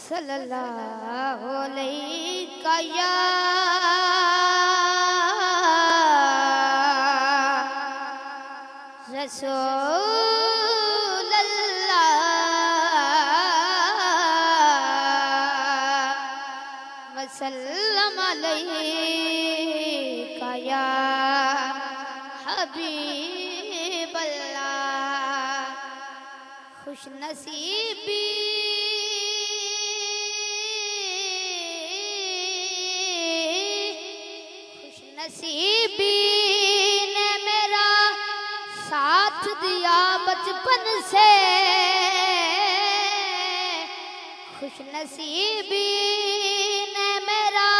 सल्लल्लाहु अलैहि या रसूल अल्लाह वसल्लम अलैका या हबीब अल्लाह। खुश नसीबी नसीबी ने मेरा साथ दिया बचपन से, खुश नसीबी ने मेरा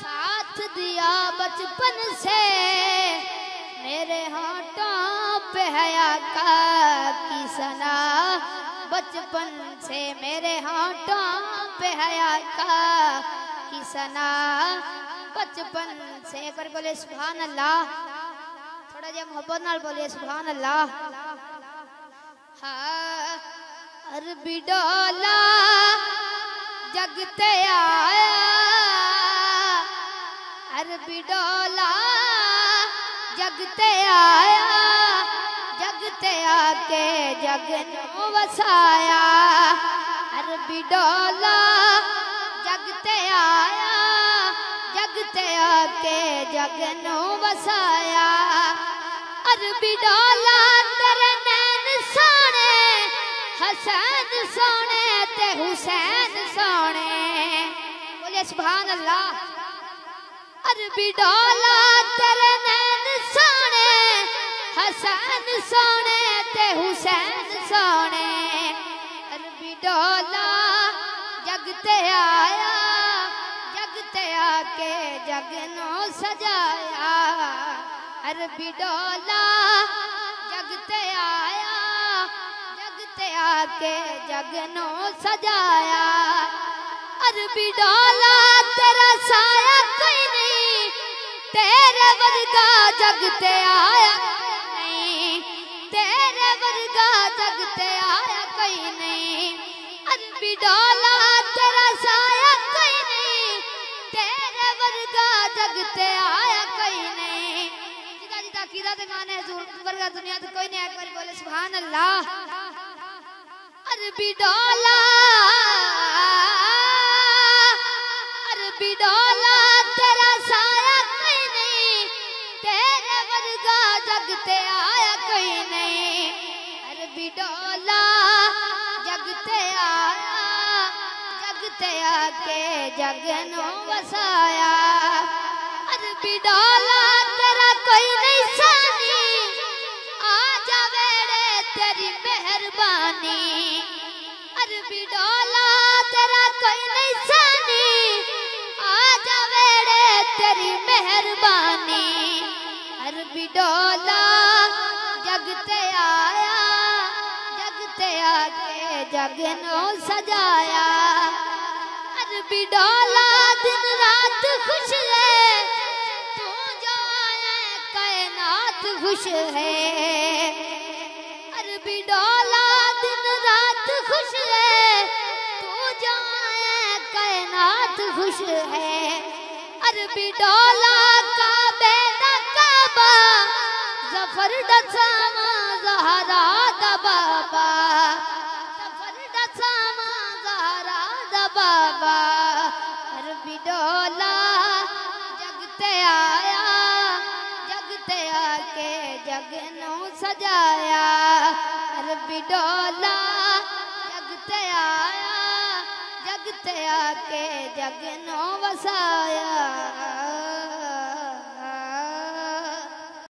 साथ दिया बचपन से। मेरे होठों पे हया का की सना बचपन से, मेरे होठों पे हया का की सना बचपन से। एक बार बोले सुभान अल्लाह, थोड़ा जे मोहब्बत नाल बोलिए सुभान अल्लाह। हाँ अरबी डोला जगते आया, अरबी डोला जगते आया, जगते आके जग नू वसाया। अरबी डोला जगते आया, जगते आके जग नू वसाया। अरबी डोला तेरे नैन सोने, हसन सोने ते हुसैन सोने। बोलिए सुभान अल्लाह। अरबी डोला तेरे नैन सोने, हसन सोने ते हुसैन सोने। अरबी डोला जगते आया, जगते आके जग नू सजाया। अरबी डोला जगते आया, जगते आके जग नू सजाया। अरबी डोला तेरा साया कोई नहीं, तेरे वर्गा जगते आया नहीं, तेरे वर्गा जगते आया कोई नहीं। अरबी डोला तेरा साया कोई नहीं, तेरे वर्गा जगते आया कोई नहीं। जिदा जिदा कीदा ते गाने हुजूर वर्गा दुनिया ते कोई नहीं। एक बार बोले सुभान अल्लाह। अरबी डोला, अरबी डोला तेरा साया कोई नहीं, तेरे वर्गा जगते आया कोई नहीं। अरबी डोला जगते आया, जगते आके जग नू वसाया। अरबी डोला तेरा कोई नहीं सानी, आ जा वेड़े तेरी मेहरबानी। अरबी डोला तेरा कोई नहीं सानी, आ जा वेड़े तेरी मेहरबानी। अरबी डोला जगते आया, जगते आके जग नू सजाया। अरबी डोला दिन रात खुश है, तू जो आया कायनात खुश है। अरबी डोला दिन रात खुश है, तू जो आया कायनात खुश है। अरबी डोला काबे दा काबा, जफर दसामा ज़हरा दा बाबा, जफर दसामा ज़हरा दा बाबा। अरबी डोला जगते आया, जगते आके जग नू सजाया। अरबी डोला जगते आया, जगते आके जग नू वसाया।